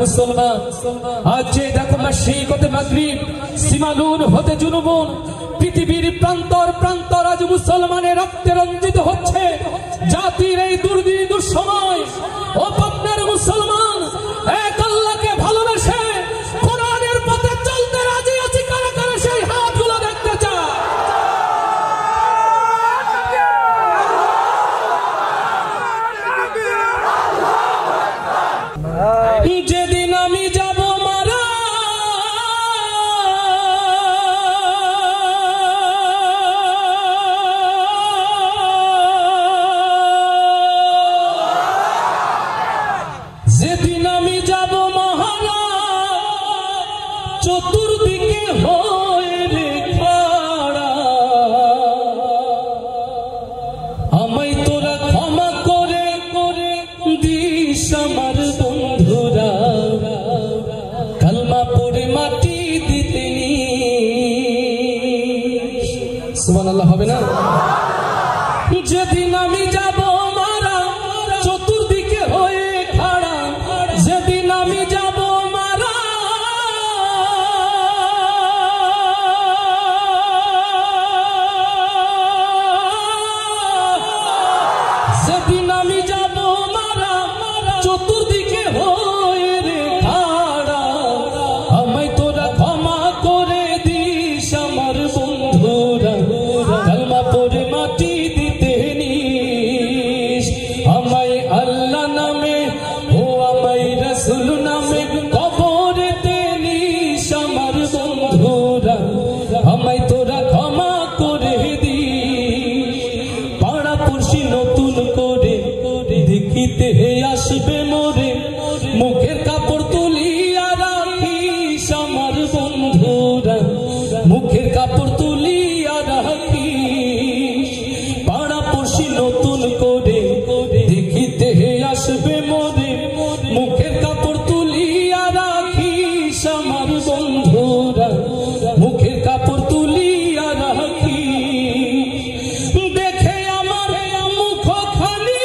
মুসলমান আজ যে দেখো মাশরিক হতে মাগরিব সীমালুন হতে জুনুবুন পৃথিবীর প্রান্তর প্রান্তর আজ মুসলমানের রক্তে রঞ্জিত হচ্ছে জাতির এই দুর্দিন দুঃসময় ও পাবনার মুসলমান এক আল্লাহকে ভালোবেসে কোরআনের পথে চলতে রাজি আছি কারা কারা সেই হাতগুলো দেখতে চায় যেদিন আমি যাব মারা যেদিন আমি যাব মহারা চতুর্দিকে হয়ে রে খাড়া আমায় তোরা ক্ষমা করে করে দিস আমার বন্ধুরা কালমা পড়ে মাটি দিতে সুবহানাল্লাহ হবে না যেদিন আমি যাব মারা চতুর্দিকে হয়ে খাড়া যেদিন আমি যাব মারা যেদিন আমি যাব মারা চতুর্দিকে হয়ে রে খাড়া আমায় তোরা ক্ষমা করে দিস আমার বন্ধুরা কালমা পড়ে মাটি দিতে নিস আমায় আল্লাহ নামে ও আমায় রাসূল নামে কবরেতে নিস আমার বন্ধুরা আমায় তোরা ক্ষমা করে দিস পাড়া পড়শি নতুন করে দেখিতে আসবে মোরে মুখের কাপড় তুলিয়া রাখিস আমার বন্ধুরা মুখের কাপড় তুলিয়া রাখিস পাড়া পড়শি নতুন করে দেখিতে আসবে মোরে মুখের কাপড় তুলিয়া রাখিস আমার বন্ধুরা মুখের কাপড় তুলিয়া রাখিস দেখে আমার মুখখানি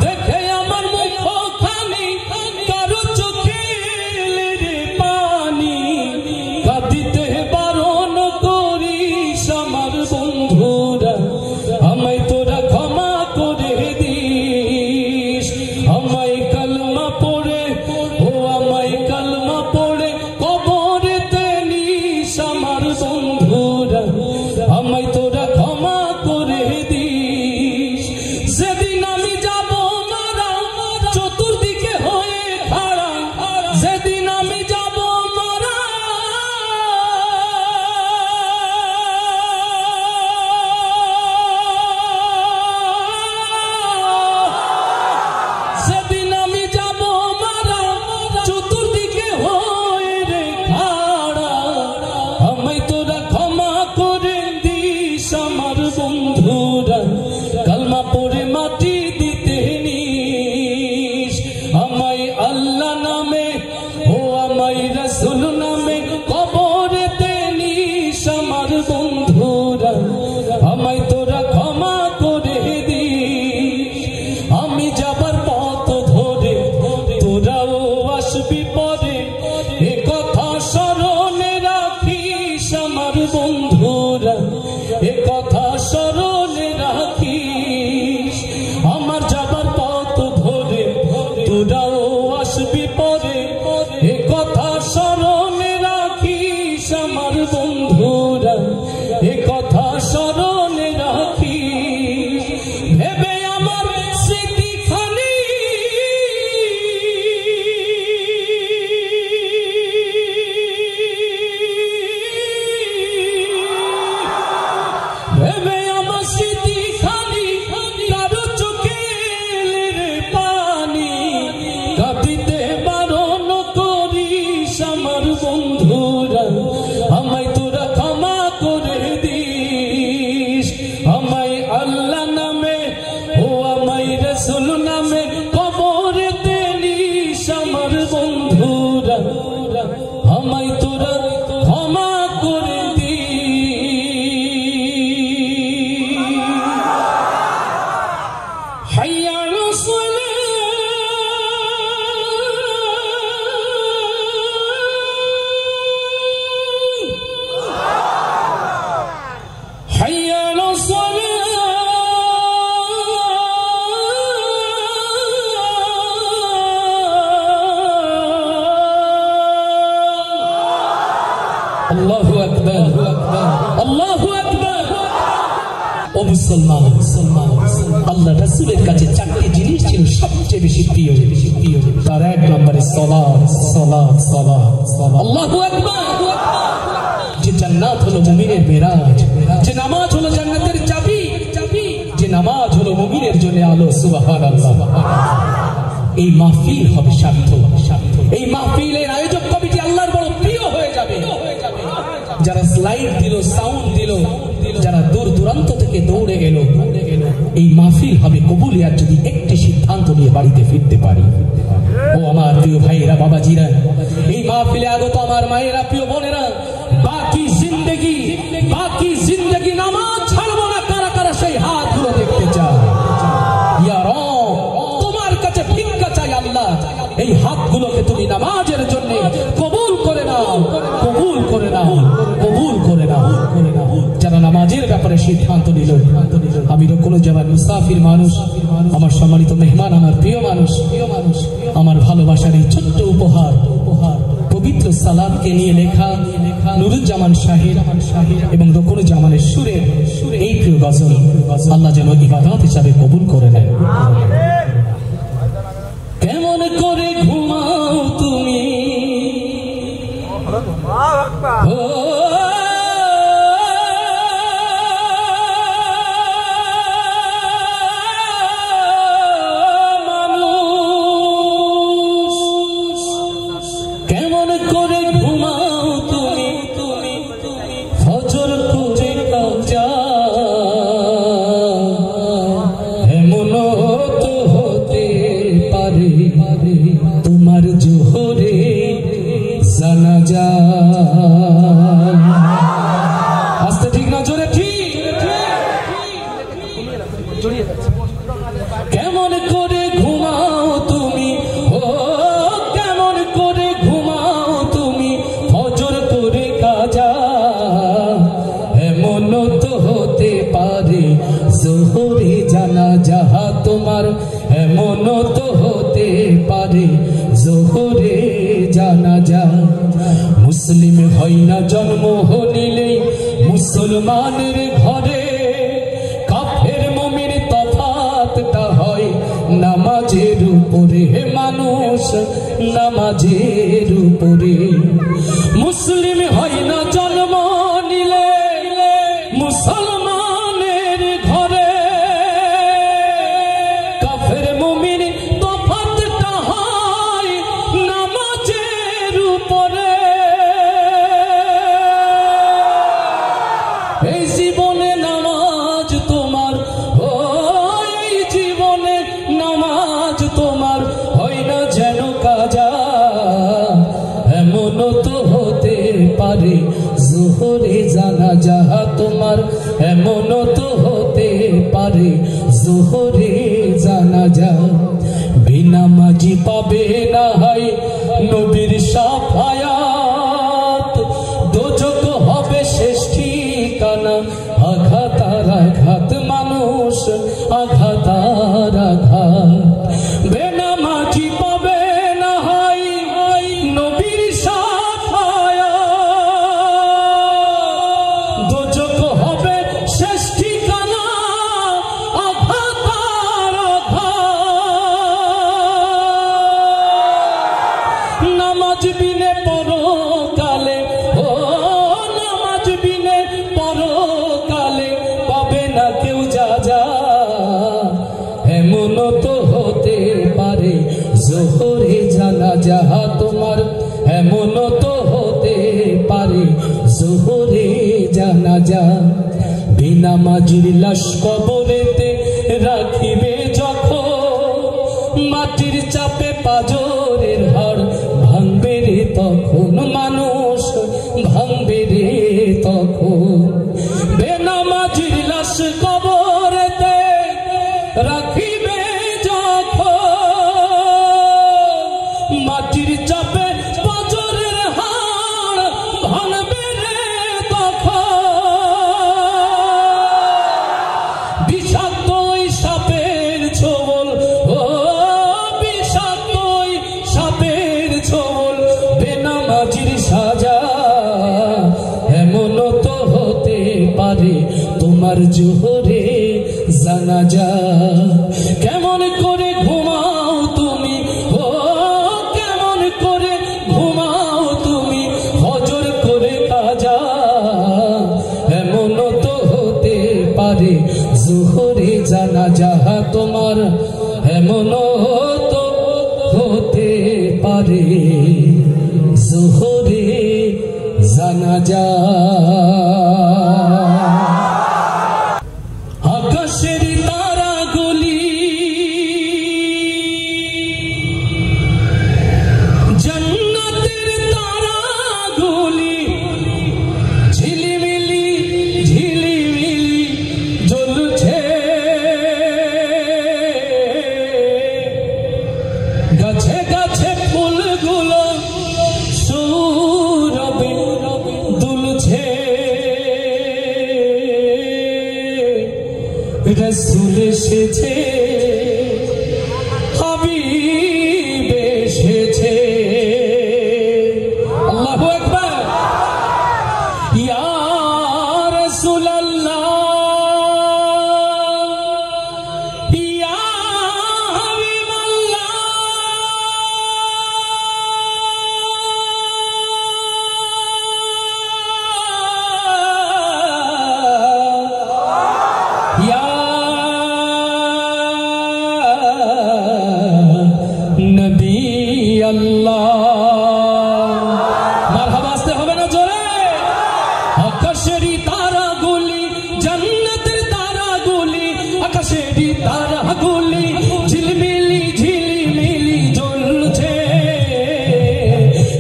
দেখে আমার মুখখানি কারো চোখে এলে রে পানি কাঁদিতে বারণ করিস আমার বন্ধুরা আমায় তোরা ক্ষমা করে দিস আমায় কালমা পড়ে ও আমায় কালমা পড়ে কবরেতে নিস আমার বন্ধুরা আমায় তোরা ক্ষমা করে দিস যেদিন আমি যাব মারা চতুর্দিকে হয়ে খাড়া যেদিন আমি যাব মারা যেদিন আমি যাব মারা চতুর্দিকে হয়ে রে খাড়া আমায় তোরা ক্ষমা করে দিস আমার বন্ধুরা কালমা পড়ে মাটি দিতে নিস আমায় আল্লাহ নামে ও আমায় রাসূল নামে কবরেতে নিস আমার বন্ধুরা আমায় তোরা ক্ষমা করে দিস আমি যাবার পথ ধরে তোরাও আস আসবি পরে, এ কথা স্মরণে রাখিস আমার বন্ধুরা, এ কথা স্মরণে রাখিস। আমার যাবার পথ ধরে তোরাও আসবি পরে, এ কথা স্মরণে রাখিস আমার বন্ধুরা, এ কথা স্মরণে রাখিস। ভেবে আমার স্মৃতিখানি ভেবে আমার স্মৃতিখানি কারো চোখে এলে পানি, কাঁদিতে বারণ করিস আমার বন্ধুরা, আমায় তোরা ক্ষমা করে দিস। আমায় আল্লাহ নামে ও আমায় রাসূল নামে কবরেতে নিস আমার বন্ধুরা, আমায় তোরা ক্ষমা করে দিস। হাইয়া আলাস সালাহ, হাইয়া আলাস সালাহ, আল্লাহু আকবার, আল্লাহু আকবার। ও মুসলমান, আল্লাহ রাসূলের কাছে চারটি জিনিস ছিল সবচেয়ে বেশি প্রিয়। তার এক নম্বরে সালাত, সালাত, সালাত। আল্লাহু আকবার। যে জান্নাত হলো মুমিনের মেরাজ, যে নামাজ হলো জান্নাতের চাবি, যে নামাজ হলো মুমিনের জন্য আলো। সুবহানাল্লাহ। এই মাহফিল হবে সার্থক, এই মাহফিলের আয়োজক কমিটি আল্লাহর বড় প্রিয় হয়ে যাবে। যারা স্লাইড দিল, সাউন্ড দিল, যারা দূর দূরান্ত থেকে দৌড়ে এলো, এই মাহফিল হবে কবুলিয়াত যদি একটি সিদ্ধান্ত নিয়ে বাড়িতে ফিরতে পারি। ও আমার প্রিয় ভাইয়েরা, বাবাজিরা, এই মাহফিলে আগত আমার মায়েরা, প্রিয় বোনেরা, বাকি জিন্দেগি নামাজ ছাড়বো না। কারা কারা সেই হাতগুলো দেখতে চায়? ইয়া রব, তোমার কাছে ভিক্ষা চাই আল্লাহ, এই হাতগুলোকে তুমি নামাজের জন্য কবুল করে নাও, কবুল করে নাও, কবুল করে নাও। যারা নামাজের ব্যাপারে সিদ্ধান্ত নিল, আমি কোনো জবান মুসাফির মানুষ, আমার সম্মানিত মেহমান, আমার প্রিয় মানুষ, আমার ভালোবাসার এই ছোট্ট উপহার, পবিত্র সালাতকে নিয়ে লেখা নুরুজ্জামান শাহির এবং রকুনুজ্জামানের সুরে এই প্রিয় গজল আল্লাহ যেন ইবাদত হিসাবে কবুল করে নেন। কেমন করে ঘুমাও তুমি, ও তোমার জোহরে জানাজা। আস্তে ঠিক না জোরে ঠিক? কেমন করে ঘুমাও তুমি, ও কেমন করে ঘুমাও তুমি, ফজর করে কাজা। এমন তো হতে পারে জোহরে জানাজা তোমার, এমন তো হতে পারে জোহরে জানাজা। মুসলিম হয় না জন্ম নিলেই মুসলমানের ঘরে, কাফের মুমিন তফাতটা হয় নামাজের উপরে। মানুষ নামাজের উপরে। মুসলিম হয় না জন্ম নিলে মুসলমানের ঘরে, কাফের মুমিন তফাতটা হয় নামাজের উপরে। এই জীবনে নামাজ তোমার, ও এই জীবনে নামাজ তোমার হয় না যেন কাজা। এমন তো হতে পারে জোহরে জানাজা তোমার, এমন তো হতে পারে জোহরে জানাজা। বেনামাজি পাবে না হয় নামাজ বিনে পরকালে, ও নামাজ বিনে পরকালে পাবে না কেউ যা যা। এমন তো হতে পারে জোহরে জানাজা তোমার, এমন তো হতে পারে জোহরে জানাজা। বেনামাজির লাশ কবরেতে রাখিবে যখন, মাটির চাপে পাজরের হাড় ভাঙবে রে তখন, মানুষ ভাঙবে রে তখন। বেনামাজির লাশ কবরেতে রাখিবে যখন, মাটির চাপে পাজরের হাড় ভাঙবে রে তখন। বিষাক্ত সাপের ছোবল, ও বিষাক্ত সাপের ছোবল বেনামাজির সাজা। এমন তো হতে পারে তোমার জোহরে জানাজা। কেমন করে ঘুমাও তুমি, ও কেমন করে ঘুমাও তুমি ফজর করে কাজা। এমন তো হতে পারে জোহরে জানাজা তোমার, এমন তো হতে পারে জোহরে জানাজা। আকাশের তারাগুলি জান্নাতের তারাগুলি ঝিলিমিলি ঝিলিমিলি জ্বলছে। গাছে গাছে ফুলগুলো সৌরভে দুলছে। রাসূল এসেছে, হাবিব এসেছে। আল্লাহু আকবার। ইয়া রাসূলুল্লাহ, ইয়া হাবিবাল্লাহ, ইয়া নবী আল্লাহ। মারহাবা আসতে হবে না জোরে। আকাশেরই তারাগুলি জান্নাতের তারাগুলি, আকাশেরই তারাগুলি ঝিলমিলি ঝিলমিলি জ্বলছে।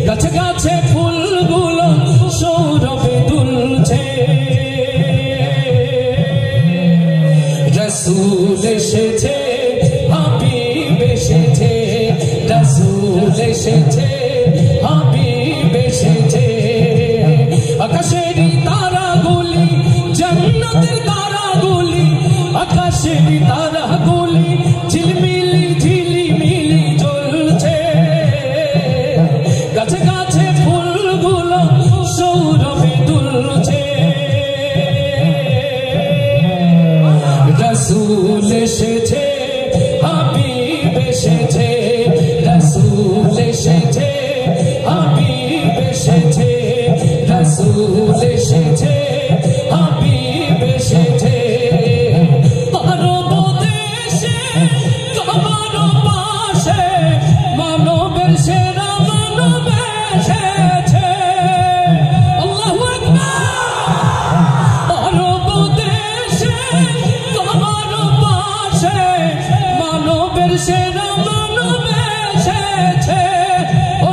গাছে গাছে ফুলগুলো সৌরভে দুলছে। রাসূল এসেছে, হাবিব এসেছে, রাসূল এসেছে, হাবিব এসেছে। আকাশেরই তারাগুলি জান্নাতের তারাগুলি, আকাশেরই তারাগুলি ঝিলমিলি ঝিলমিলি জ্বলছে। গাছে গাছে ফুলগুলো সৌরভে দুলছে। রাসূল এসেছে, হাবিব এসেছে, রাসূল এসেছে, হাবিব এসেছে, রাসূল এসেছে, হাবিব এসেছে। আরব দেশে কাবার পাশে মানবের সেরা মানব এসেছে। আল্লাহু আকবার। আরব দেশে কাবার পাশে মানবের সেরা মানব এসেছে। ও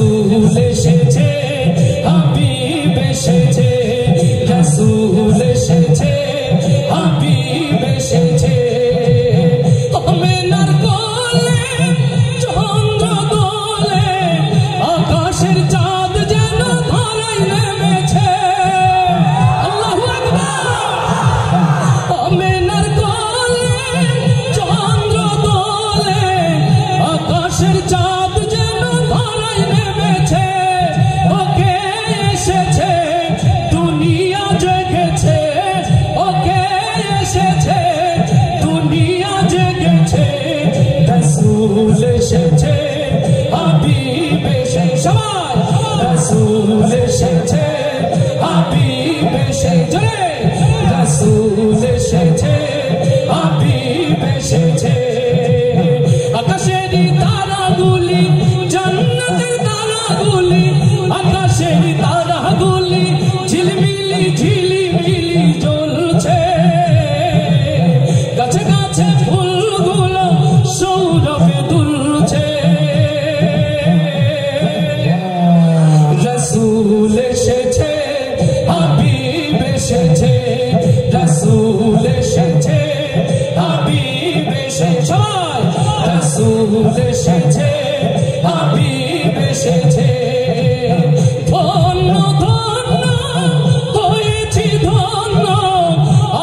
রাসূল এসেছে হাবিব এসেছে রাসূল এসেছে হাবিব এসেছে আমেনার কোলে চন্দ্র দোলে আকাশের চাঁদ যেন ধরায় নেমেছে আল্লাহু আকবার আমেনার কোলে চন্দ্র দোলে আকাশের চাঁদ যেন ধরায় নেমেছে ওকে এসেছে দুনিয়া জেগেছে ওকে এসেছে দুনিয়া জেগেছে রাসূল এসেছে হাবিব এসেছে সবাই রাসূল এসেছে হাবিব এসেছে রাসূল এসেছে হাবিব এসেছে আকাশের তারাগুলি জান্নাতের তারাগুলি আকাশের তারাগুলি ঝিলমিলি ঝিলিমিলি জ্বলছে গাছে গাছে ফুলগুলো সৌরভে দুলছে রাসূল এসেছে হাবিব এসেছে রাসূল এসেছে হাবিব এসেছে রাসূল এসেছে হাবিব এসেছে ধন্য ধন্য হয়েছি ধন্য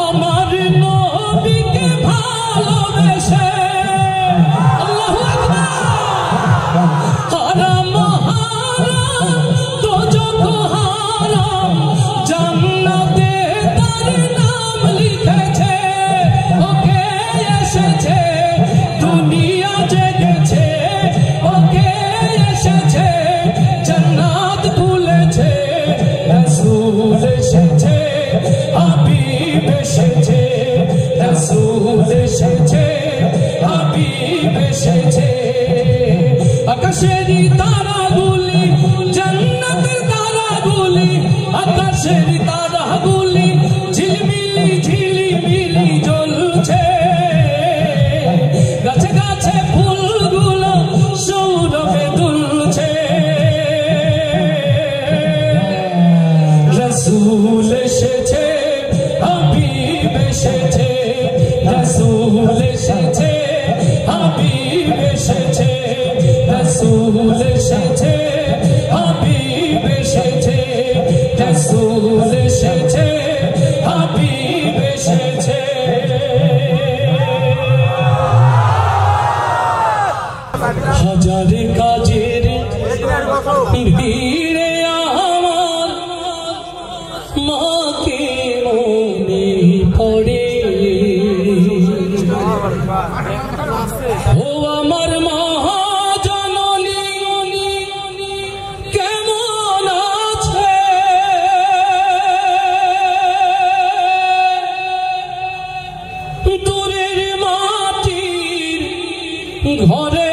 আমার নবীকে ভালোবেসে আল্লাহু আকবার হারাম হারাম দোজখ হারাম জান্নাতে তার নাম লিখেছে ওকে এসেছে দুনিয়া জেগেছে ওকে এসেছে জান্নাত খুলেছে রাসূল এসেছে হাবিব এসেছে রাসূল এসেছে হাবিব এসেছে আকাশের তারাগুলি জান্নাতের তারাগুলি আকাশের তারাগুলি ঝিলমিলি ঝিলিমিলি জ্বলছে গাছে গাছে ফুলগুলো সৌরভে দুলছে রাসূল এসেছে হাবিব এসেছে রাসূল এসেছে হাবিব এসেছে রাসূল এসেছে হাবিব এসেছে রাসূল এসেছে হাবিব এসেছে হাজারে কাজের ভিড়ে আমার মাকে মনে পড়ে ও আমার মহাজননী কেমন আছে দূরের মাটির ঘরে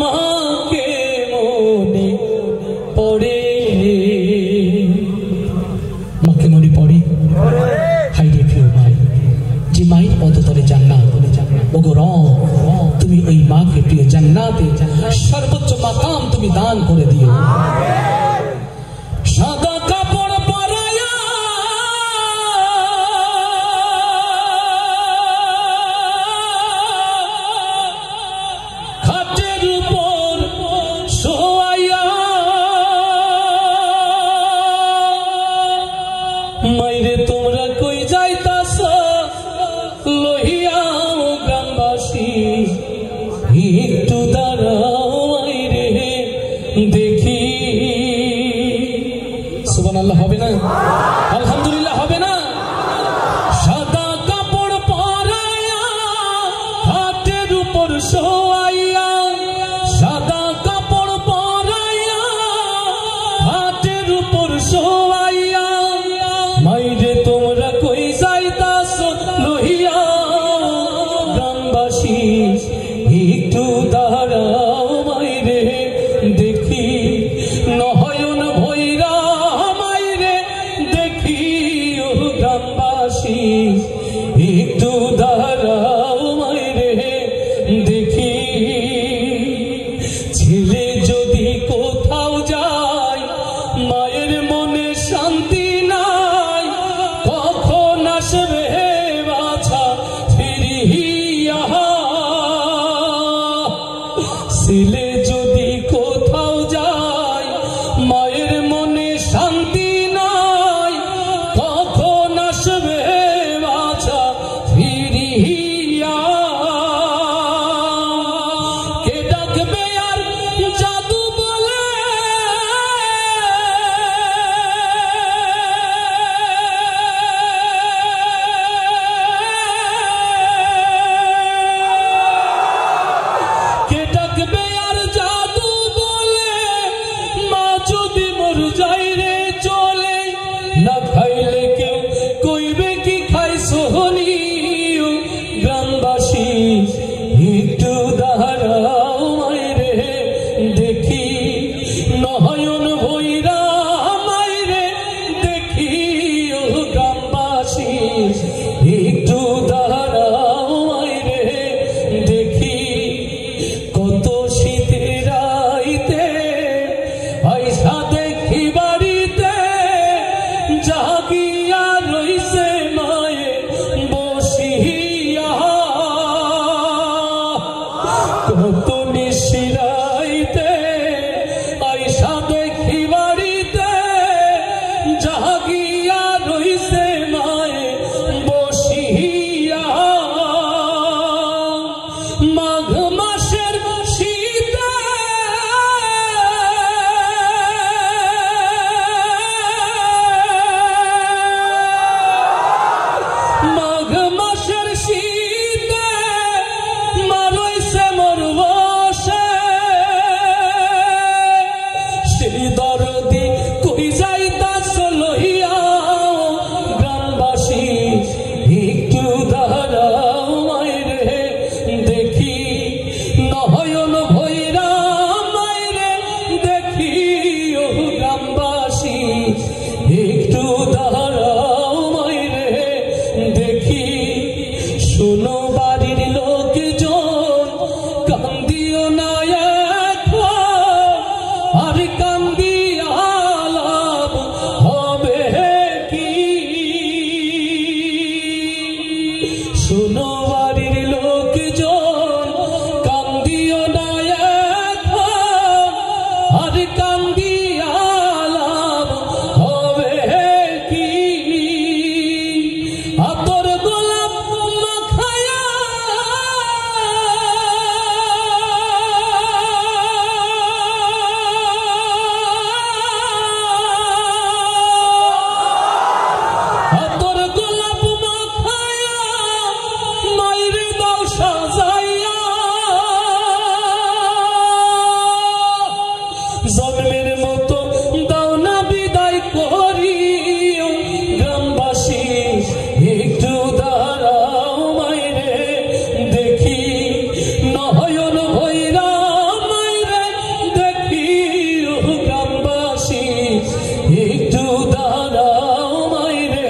মাকে মনে পড়ে মাকে মনে পড়ে হাই রে প্রিয় মাই যে মায়ের পদতলে জান্নাত ওগো রব তুমি ওই মাকে প্রিয় জান্নাতে সর্বোচ্চ মাকাম তুমি দান করে দিও সাদা কাপড় পরায়া খাটের উপর শোয়াইয়া মাইরে তোমরা কই যাইতাছ লহিয়াও গ্রামবাসী একটু দাঁড়াও মাইরে দেখি ছেলে যদি কোথাও যায় মায়ের মনে শান্তি নাই, কখন আসবে বাছা ফিরিয়া, কে ডাকবে আর জাদু বলে না খাইলে কেউ কইবে কি খাই সোহনি, গ্রামবাসী একটু দাঁড়াও মাইরে দেখি, নয়ন ভৈরা মাইরে দেখি, ও গ্রামবাসী একটু দাঁড়াও মাইরে দেখি, কত শীতের রাইতে আইসা দেখি বাড়িতে জাগিয়া রইছে মায়ে বসিয়া, কত নিশিরাইতে আইসা দেখি বাড়িতে জাগিয়া রইছে মায়ে বসিয়া, মাঘ মাসের শীতে মারইছে মোর বসে, সেই দরদি কই যাইতাছ লইয়া, গ্রামবাসী একটু দাঁড়াও মাইরে দেখি, নয়ন ভৈরা মাইরে দেখি, ও গ্রামবাসী একটু দাঁড়াও মাইরে দেখি, শোনো বাড়ির লোকজন কান্দিও না এখন, আর কান্দিয়া লাভ হবে কি, শোনো বাড়ির লোকজন কান্দিও না এখন, আর কান্দিয়া লাভ হবে কি, আতর গোলাপ মাখায়া আতর গোলাপ মাখায়া মাইরে দাও সাজাইয়া, জন্মের মতো দাও না বিদায় করি, গ্রামবাসী একটু দাঁড়াও মাইরে দেখি, নয়ন ভৈরা মাইরে দেখি, ও গ্রামবাসী একটু দাঁড়াও মাইরে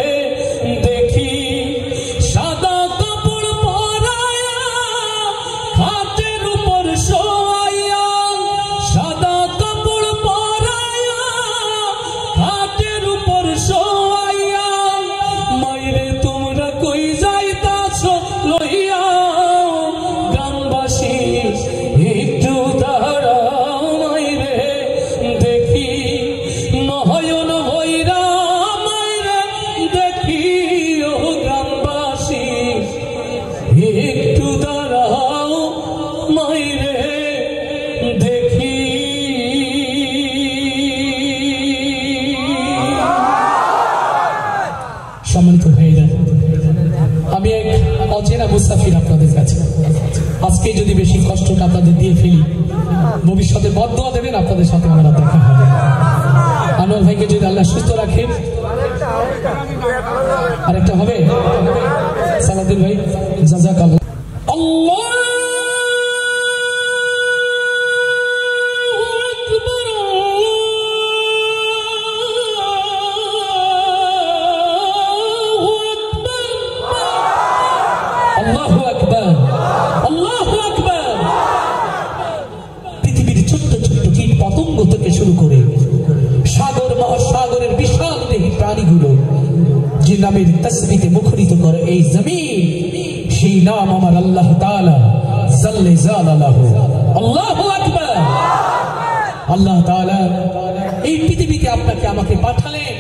দেখি, সাদা কাপড় পরায়া খাটের উপর শোয়াইয়া, সাদা কাপড় পরায়া খাটের উপর শোয়াইয়া, মাইরে তোমরা কই যাইতাছ লইয়া, গ্রামবাসী একটু দাঁড়াও মাইরে দেখি, নয়ন ভৈরা মাইরে দেখি, ও গ্রামবাসী একটু দাঁড়াও মাইরে দেখি। সম্মানিত ভাইরা, আমি এক অচেনা মুসাফির আপনাদের কাছে, আজকে যদি বেশি কষ্টটা আপনাদের দিয়ে ফেলি, ভবিষ্যতে বদদোয়া দেবেন, আপনাদের সাথে আমার দেখা হবে। আনোয়ার ভাইকে যদি আল্লাহ সুস্থ রাখেন, আরেকটা হবে সালাউদ্দিন ভাই, জাযাকাল্লাহ। আল্লাহ আল্লাহু আকবার, আল্লাহু আকবার। পৃথিবীর ছোট্ট ছোট্ট কীট পতঙ্গ থেকে শুরু করে সাগর মহাসাগরের বিশাল দেহী প্রাণীগুলো যে নামের তাসবিতে মুখরিত করে এই জমিন, সেই নাম আমার আল্লাহ তাআলা জাল্লে জালালাহু। আল্লাহু আকবার। আল্লাহ তাআলা এই পৃথিবীতে আপনাকে আমাকে পাঠালেন,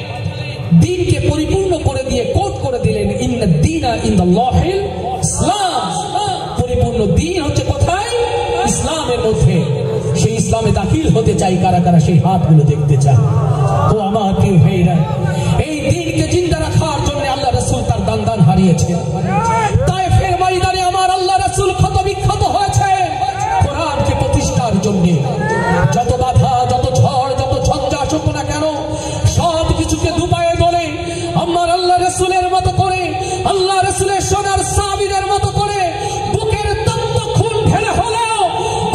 দ্বীনকে পরিপূর্ণ করে দিয়ে কোট করে দিলেন, ইন্নাদ দীনা ইনদাল্লাহিল ইসলাম। পরিপূর্ণ দ্বীন হচ্ছে কোথায়? ইসলামের মধ্যে। সেই ইসলামে দাখিল হতে চাই কারা কারা, সেই হাতগুলো দেখতে চাই। ও আমার প্রিয় ভাইরা, এই দ্বীনকে জিন্দা রাখার জন্য আল্লাহ রাসূল তার দান হারিয়েছেন। তায়েফের ময়দানে আমার আল্লাহ রাসূল ক্ষত বিক্ষত হয়েছে কোরআনকে প্রতিষ্ঠার জন্য। যত বাধা, যত ঝড়, যত ঝঞ্ঝা আসুক না কেন, সব কিছুকে দুপায়ে দলে আমার আল্লাহ রাসূলের মতো করে, আল্লাহ রাসূলের সোনার সাহাবীদের মতো করে বুকের তপ্ত খুন ঢেলে হলেও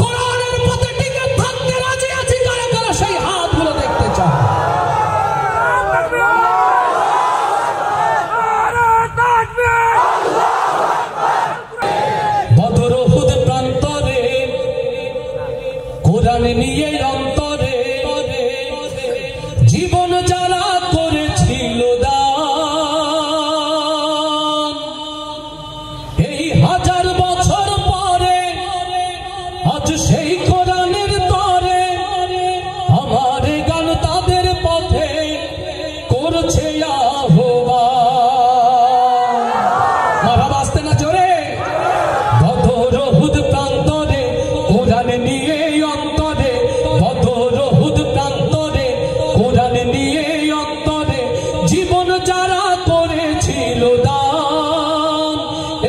কোরআনের পথে টিকে থাকতে রাজি আছি কারা কারা, সেই হাতগুলো দেখতে চাই। বদর উহুদ প্রান্তরে কোরআন নিয়ে অন্তরে জীবন যারা করেছিল দান, এই 1000 বছর পরে আজ সেই কোরআনের তরে আমার গান তাদের পথে করছে আহ্বান। মারহাবা, আসতে না জোরে। বদর উহুদ প্রান্তরে কোরআন নিয়ে অন্তরে, বদর উহুদ প্রান্তরে কোরআন নিয়ে অন্তরে জীবন যারা করেছিল দান,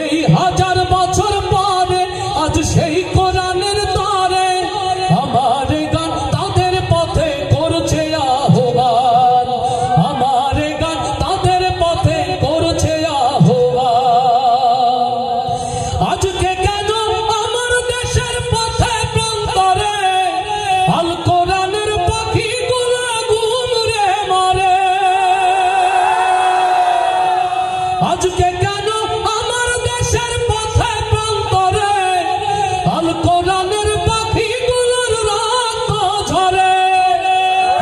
এই 1000 বছর পরে আজ সেই কোরআনের তরে আমার গান তাদের পথে করছে আহ্বান, আমার গান তাদের পথে করছে আহ্বান। আজকে কেন আমার দেশের পথে প্রান্তরে আল কোরআনের পাখিগুলো ঘুরে মারে? আজকে কেন আমার দেশের পথে প্রান্তরে আল কোরআনের পাখিগুলোর রক্ত ঝরে?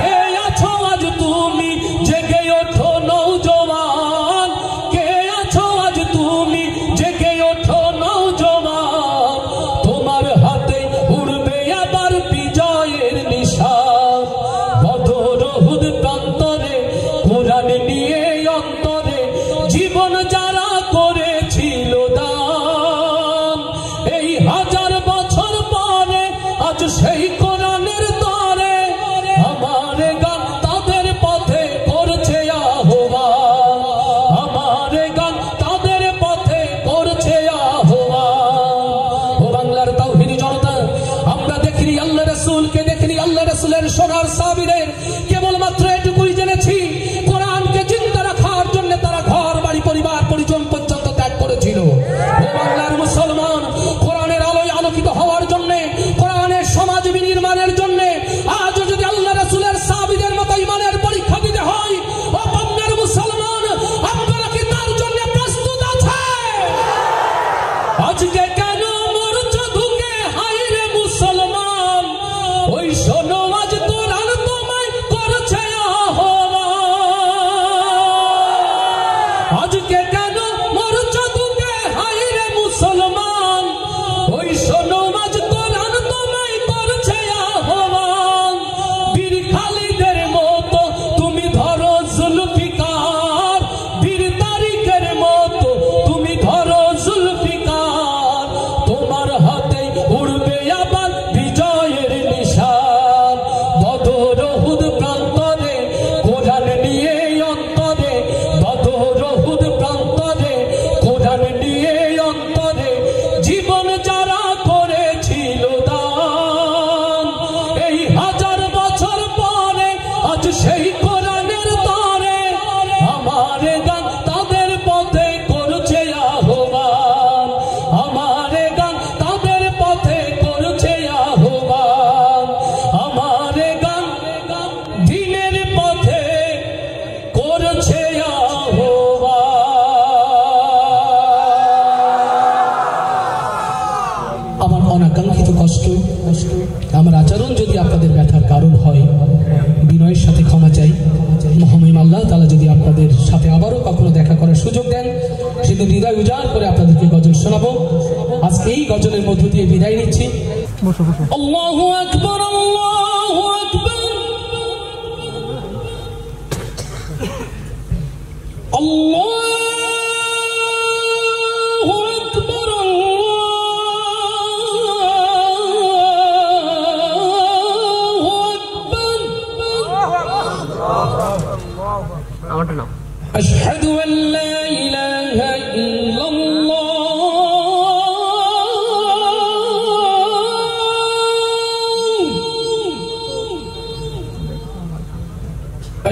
কে আছো আজ তুমি জেগে ওঠো নওজোয়ান, কে আছো আজ তুমি জেগে ওঠো নওজোয়ান, তোমার হাতে উড়বে আবার বিজয়ের নিশান। বদর উহুদ প্রান্তরে কোরআন নিয়ে অন্তরে জীবন যারা করেছিল দান, এই 1000 বছর পরে আজ সেই কোরআনের তরে আমার গান তাদের পথে করছে আহ্বান, আমার গান তাদের পথে করছে আহ্বান। ও বাংলার তাওহীদি জনতা, আমরা দেখিনি আল্লাহ রাসূলকে, দেখিনি আল্লাহ রাসূলের সোনার সাহাবীদের, কেবলমাত্র এটুকুই জেনেছি কোরআনকে জিন্দা রাখার জন্য তারা ঘর বাড়ি পরিবার পরিজন পর্যন্ত ত্যাগ করেছিল। ও বাংলার মুসলমান, কোরআনের আলোয় আলোকিত হওয়ার জন্য, কোরআনের সমাজ বিনির্মাণের জন্য আজও যদি আল্লাহ রাসূলের সাহাবীদের মতো ঈমানের পরীক্ষা দিতে হয়, ও বাংলার মুসলমান, আপনারা কি তার জন্য প্রস্তুত আছেন? আজকে কেন মরছো ধুকে হায়রে মুসলমান, ওই শোনো আজ কোরআন তোমায় করছে আহ্বান। আজকে কেন মরছো ধুকে হায়রে মুসলমান, ওই শোনো আজ কোরআন তোমায় করছে আহ্বান। বীর খালিদের মতো তুমি ধরো জুলফিকার, বীর তারিকের মতো তুমি ধরো জুলফিকার, তোমার হাতে উড়বে আবার বিজয়ের নিশান। বদর উহুদ প্রান্তরে কোরআন নিয়ে অন্তরে, বদর উহুদ প্রান্তরে কোরআন নিয়ে অন্তরে জীবন যারা করেছিল দান, এই 1000 বছর পরে আজ সেই কোরআনের তরে আমার গান তাদের পথে করছে আহ্বান, আমার গান তাদের পথে করছে আহ্বান, আমার গান দ্বীনের পথে করছে আহ্বান। আমার অনাকাঙ্ক্ষিত কষ্ট, আমার আচরণ যদি আপনাদের ব্যথার কারণ হয়, বিনয়ের সাথে ক্ষমা চাই। মহামহিম আল্লাহ তাআলা যদি আপনাদের সাথে আবারও কখনো দেখা করার সুযোগ দেন, সেদিন হৃদয় উজাড় করে আপনাদেরকে গজল শোনাবো। আজকে এই গজলের মধ্য দিয়ে বিদায় নিচ্ছি। আল্লাহু আকবার, আল্লাহু আকবার, আল্লাহু আকবার, আল্লাহু আকবার। আশহাদু আন লা ইলাহা ইল্লাল্লাহ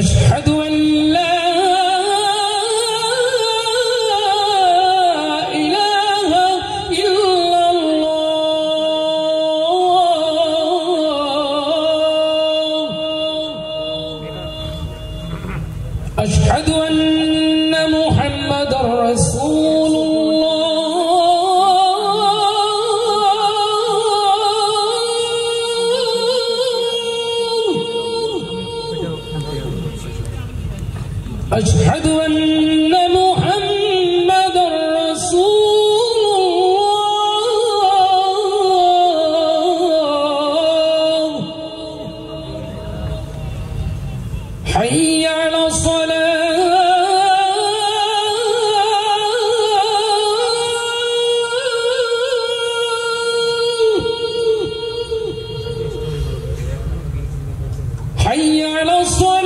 أشهد أن لا إله إلا الله أشهد أن محمدا رسول أشهد أن محمد رسول الله حي على الصلاة حي على الصلاة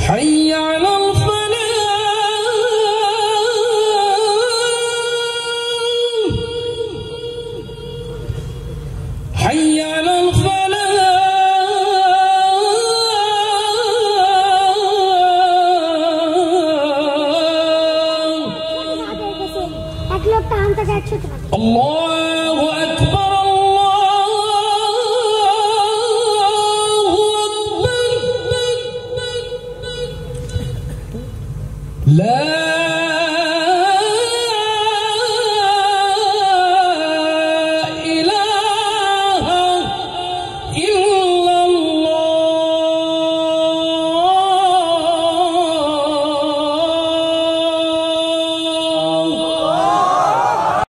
حي على الفلاح حي على الفلاح الله أكبر الله أكبر لا